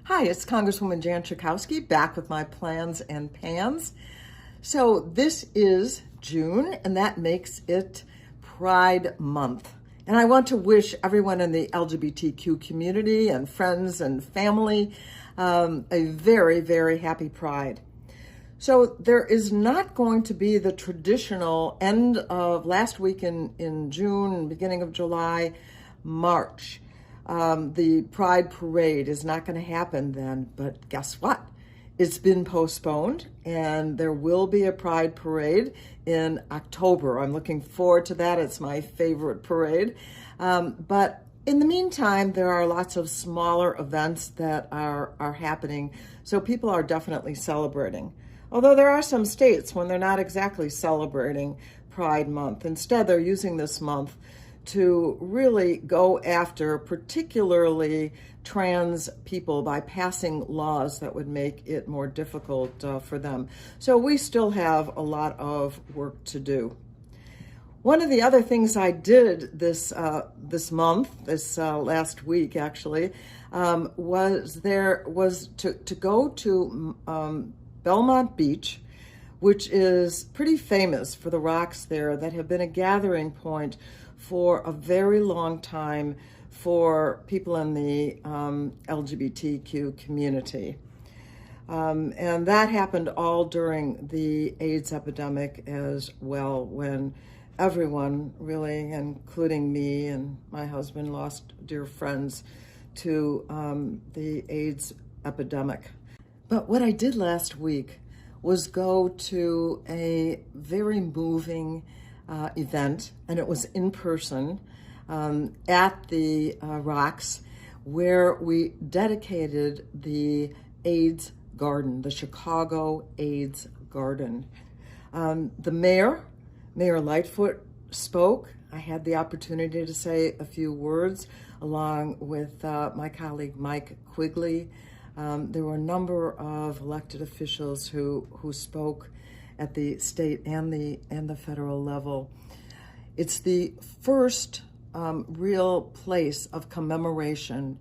Hi, it's Congresswoman Jan Schakowsky back with my plans and pans. So this is June, and that makes it Pride Month. And I want to wish everyone in the LGBTQ community and friends and family a very, very happy Pride. So there is not going to be the traditional end of last week in June, beginning of July, march. The Pride Parade is not going to happen then, but guess what? It's been postponed, and there will be a Pride Parade in October. I'm looking forward to that. It's my favorite parade. But in the meantime, there are lots of smaller events that are happening, so people are definitely celebrating. Although there are some states when they're not exactly celebrating Pride Month. Instead, they're using this month to really go after particularly trans people by passing laws that would make it more difficult for them. So we still have a lot of work to do. One of the other things I did this last week actually, was to go to Belmont Beach, which is pretty famous for the rocks there that have been a gathering point for a very long time for people in the LGBTQ community. And that happened all during the AIDS epidemic as well, when everyone really, including me and my husband, lost dear friends to the AIDS epidemic. But what I did last week was go to a very moving event, and it was in person at the Rocks, where we dedicated the AIDS Garden, the Chicago AIDS Garden. The Mayor Lightfoot, spoke. I had the opportunity to say a few words along with my colleague Mike Quigley. There were a number of elected officials who spoke at the state and the federal level. It's the first real place of commemoration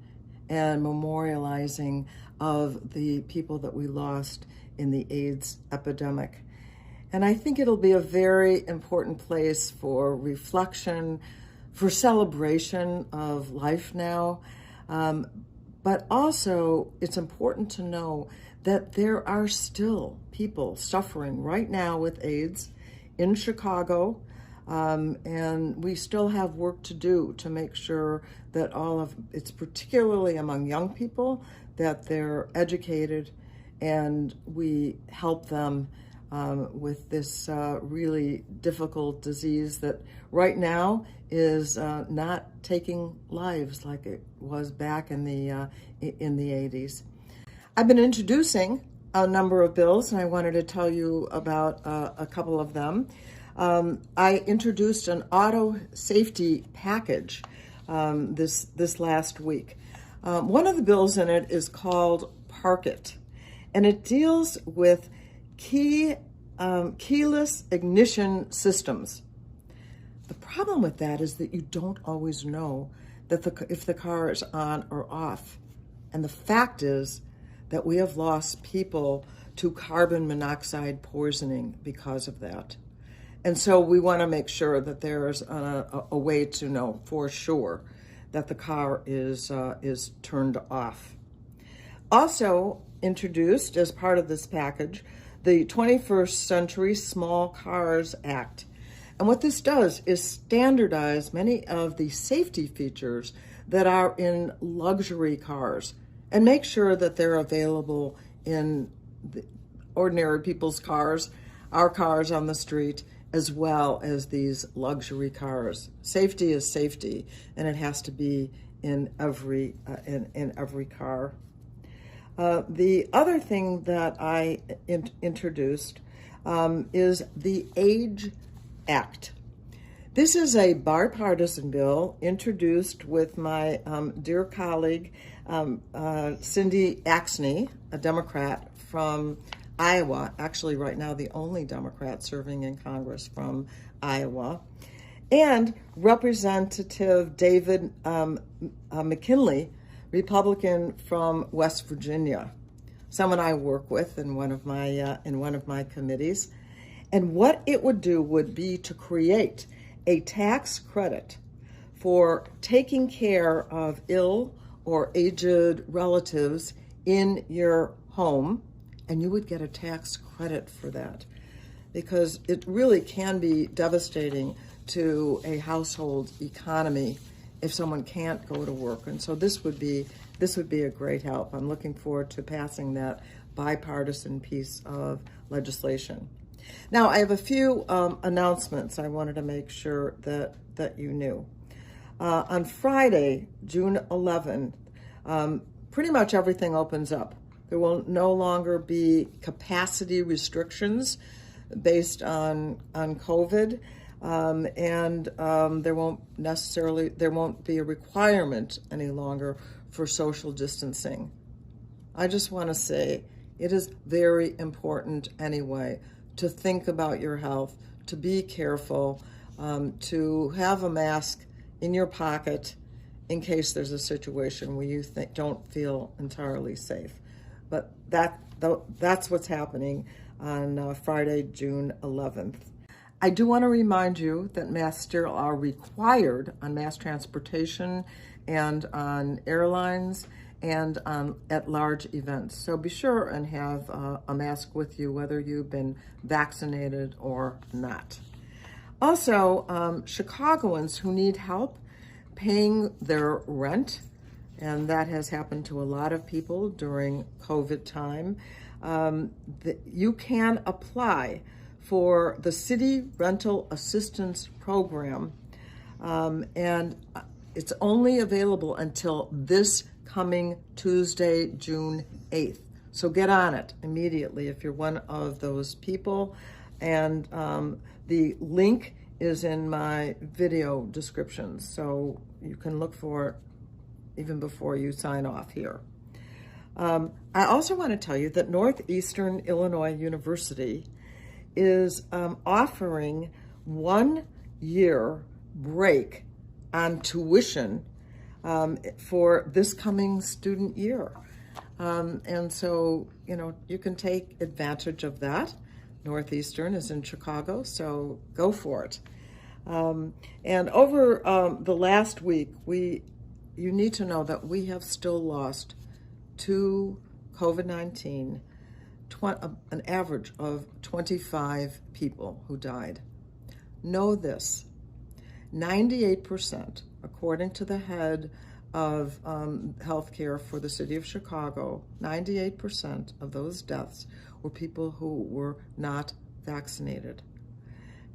and memorializing of the people that we lost in the AIDS epidemic. And I think it'll be a very important place for reflection, for celebration of life now. But also, it's important to know that there are still people suffering right now with AIDS in Chicago, and we still have work to do to make sure that it's particularly among young people, that they're educated and we help them with this really difficult disease that right now is not taking lives like it was back in the 80s. I've been introducing a number of bills, and I wanted to tell you about a couple of them. I introduced an auto safety package this last week. One of the bills in it is called Park It, and it deals with keyless ignition systems. The problem with that is that you don't always know that if the car is on or off. And the fact is that we have lost people to carbon monoxide poisoning because of that. And so we want to make sure that there's a way to know for sure that the car is turned off. Also introduced as part of this package, the 21st Century Small Cars Act. And what this does is standardize many of the safety features that are in luxury cars and make sure that they're available in the ordinary people's cars, our cars on the street, as well as these luxury cars. Safety is safety, and it has to be in every car. The other thing that I introduced is the Age Act. This is a bipartisan bill introduced with my dear colleague, Cindy Axne, a Democrat from Iowa, actually right now the only Democrat serving in Congress from Iowa, and Representative David McKinley Republican from West Virginia, someone I work with in one of my committees. And what it would do would be to create a tax credit for taking care of ill or aged relatives in your home, and you would get a tax credit for that, because it really can be devastating to a household economy if someone can't go to work. And so this would be a great help. I'm looking forward to passing that bipartisan piece of legislation. Now, I have a few announcements I wanted to make sure that you knew. On Friday, June 11th, pretty much everything opens up. There will no longer be capacity restrictions based on COVID, and there won't be a requirement any longer for social distancing. I just want to say it is very important anyway to think about your health, to be careful, to have a mask in your pocket in case there's a situation where you don't feel entirely safe. But that's what's happening on Friday, June 11th. I do want to remind you that masks still are required on mass transportation and on airlines and at large events. So be sure and have a mask with you, whether you've been vaccinated or not. Also, Chicagoans who need help paying their rent, and that has happened to a lot of people during COVID time, you can apply for the City Rental Assistance Program, and it's only available until this coming Tuesday, June 8th. So get on it immediately if you're one of those people. And the link is in my video description, so you can look for it even before you sign off here. I also want to tell you that Northeastern Illinois University is offering 1 year break on tuition for this coming student year. And so, you can take advantage of that. Northeastern is in Chicago, so go for it. And over the last week, you need to know that we have still lost to COVID-19 an average of 25 people who died. Know this, 98%, according to the head of healthcare for the city of Chicago, 98% of those deaths were people who were not vaccinated.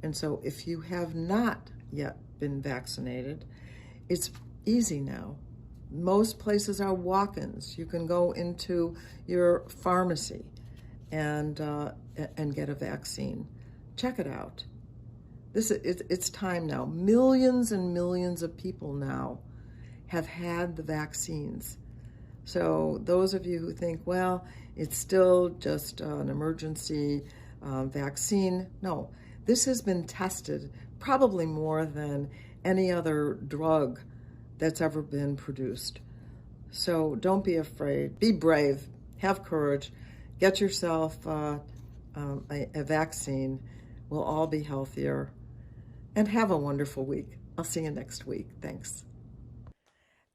And so if you have not yet been vaccinated, it's easy now. Most places are walk-ins. You can go into your pharmacy and get a vaccine. Check it out. It's time now. Millions and millions of people now have had the vaccines. So those of you who think, well, it's still just an emergency vaccine, no. This has been tested probably more than any other drug that's ever been produced. So don't be afraid. Be brave. Have courage. Get yourself a vaccine. We'll all be healthier. And have a wonderful week. I'll see you next week. Thanks.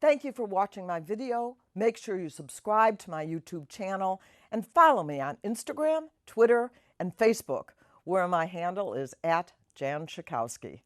Thank you for watching my video. Make sure you subscribe to my YouTube channel and follow me on Instagram, Twitter, and Facebook, where my handle is @Jan Schakowsky.